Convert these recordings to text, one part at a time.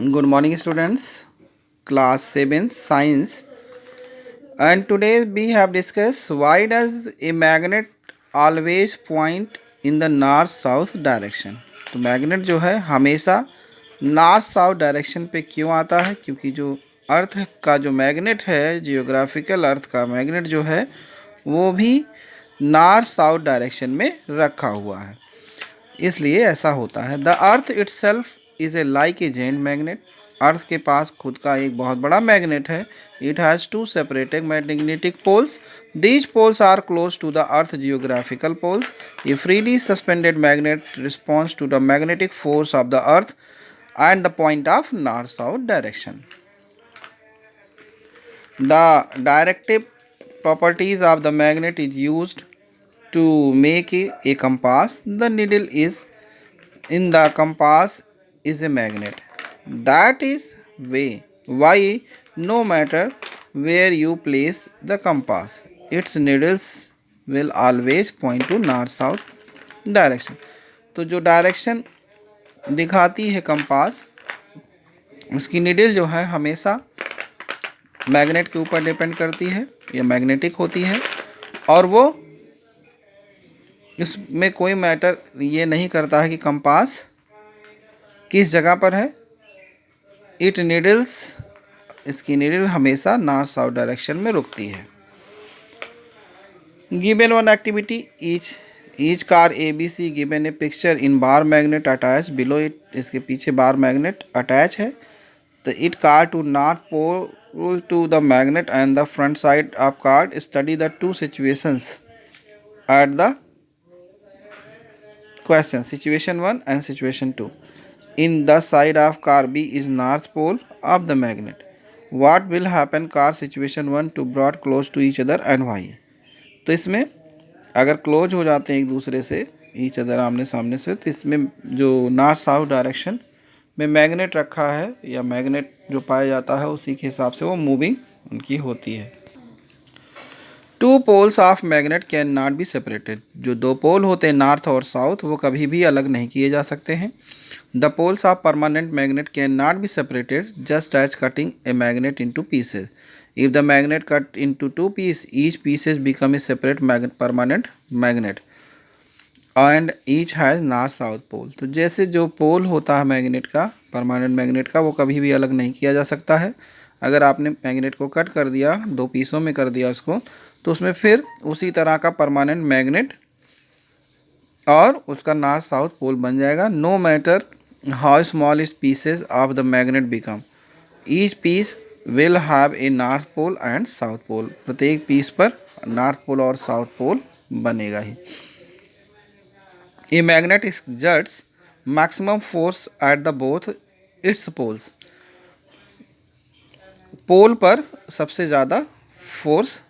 Good morning, students. Class 7 Science. And today we have discussed why does a magnet always point in the north south direction. तो magnet जो है हमेशा north south direction पे क्यों आता है? क्योंकि जो अर्थ का जो मैग्नेट है, जियोग्राफिकल अर्थ का मैग्नेट जो है वो भी नॉर्थ साउथ डायरेक्शन में रखा हुआ है, इसलिए ऐसा होता है। The earth itself is a like a giant magnet. Earth के पास खुद का एक बहुत बड़ा मैग्नेट है। It has two separated magnetic poles. These poles are close to the earth geographical poles. A freely suspended magnet response to the magnetic force of the earth and the point of north-south direction. The directive properties of the magnet is used to make a compass. The needle is in the compass is a magnet. That is why no matter where you place the compass, its needles will always point to north-south direction. तो जो direction दिखाती है compass, उसकी needle जो है हमेशा magnet के ऊपर डिपेंड करती है या मैग्नेटिक होती है, और वो इसमें कोई मैटर ये नहीं करता है कि कंपास किस जगह पर है। इट निडल्स, इसकी निडल हमेशा नॉर्थ साउथ डायरेक्शन में रुकती है। Given one activity, each car ABC given a picture in bar magnet attach below it. इसके पीछे बार मैग्नेट अटैच है। तो it car to north pole to the magnet and the front side of card study the two situations at the question, situation 1 and situation 2. In the side of car B is north pole of the magnet. What will happen car situation 1 to brought close to each other and why? तो इसमें अगर close हो जाते हैं एक दूसरे से, each other आमने सामने से, तो इसमें जो नॉर्थ साउथ डायरेक्शन में मैग्नेट रखा है या मैग्नेट जो पाया जाता है उसी के हिसाब से वो मूविंग उनकी होती है। Two poles of magnet can not be separated. जो दो पोल होते हैं नॉर्थ और साउथ, वो कभी भी अलग नहीं किए जा सकते हैं। The poles of permanent magnet can not be separated just as cutting a magnet into pieces. If the magnet cut into two pieces, each pieces become a separate permanent magnet and each has north south pole. तो जैसे जो पोल होता है magnet का, permanent magnet का, वो कभी भी अलग नहीं किया जा सकता है। अगर आपने मैग्नेट को कट कर दिया, दो पीसों में कर दिया उसको, तो उसमें फिर उसी तरह का परमानेंट मैग्नेट और उसका नॉर्थ साउथ पोल बन जाएगा। No matter how small is pieces of the magnet become, each piece will have a north pole and south pole. प्रत्येक पीस पर नॉर्थ पोल और साउथ पोल बनेगा ही। A magnet exerts maximum force at the both its poles. Pole पर सबसे ज़्यादा force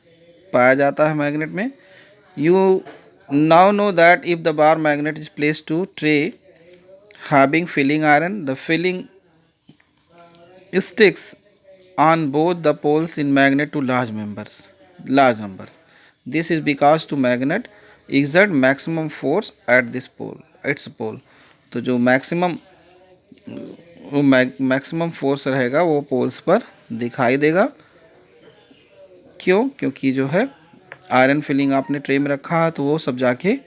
पाया जाता है मैग्नेट में। You now know that if the bar magnet is place to tray having filling iron, the filling sticks on both the poles in magnet to large numbers. This is because to magnet exert maximum force at this pole, its pole. तो जो maximum force रहेगा वो poles पर दिखाई देगा। क्यों? क्योंकि जो है आयरन फिलिंग आपने ट्रे में रखा है, तो वो सब जाके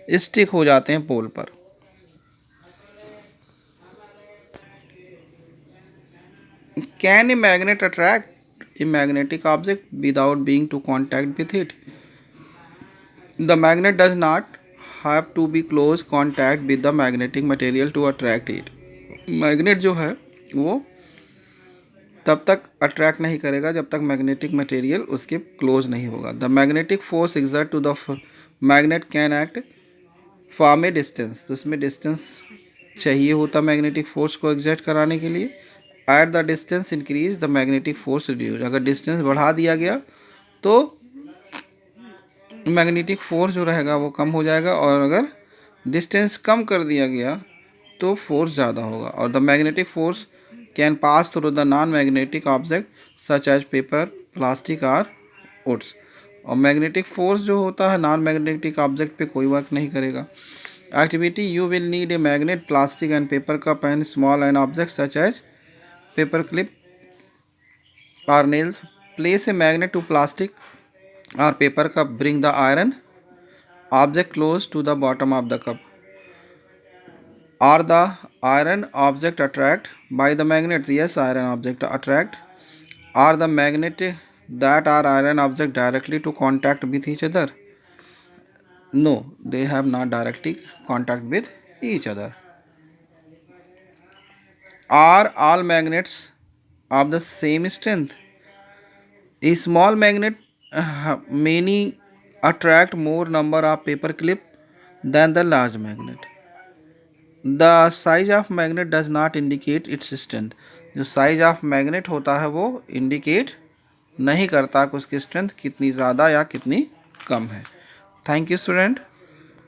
स्टिक हो जाते हैं पोल पर। Can a magnet attract a magnetic object without being to contact with it? The magnet does not have to be close contact with the magnetic material to attract it. Magnet जो है वो तब तक attract नहीं करेगा जब तक magnetic material उसके क्लोज नहीं होगा। The magnetic force exert to the magnet can act from a distance. तो इसमें डिस्टेंस चाहिए होता मैग्नेटिक फोर्स को एक्सर्ट कराने के लिए। At the distance increase the magnetic force reduce. अगर डिस्टेंस बढ़ा दिया गया तो मैग्नेटिक फोर्स जो रहेगा वो कम हो जाएगा, और अगर डिस्टेंस कम कर दिया गया तो फोर्स ज़्यादा होगा। और the magnetic force can pass through the non magnetic object such as paper, plastic और वुड्स। और मैग्नेटिक फोर्स जो होता है नॉन मैग्नेटिक ऑब्जेक्ट पे कोई वर्क नहीं करेगा। Activity, you will need a magnet, plastic and paper cup and small and object such as paper clip or nails. Place a magnet to plastic or paper cup. Bring the iron object close to the bottom of the cup. Are the iron object attract by the magnet? Yes, iron object attract. Are the magnet that are iron object directly to contact with each other? No, they have not directly contact with each other. Are all magnets of the same strength? A small magnet many attract more number of paper clip than the large magnet. The size of magnet does not indicate its strength. जो size of magnet होता है वो indicate नहीं करता कि उसकी strength कितनी ज़्यादा या कितनी कम है. Thank you student.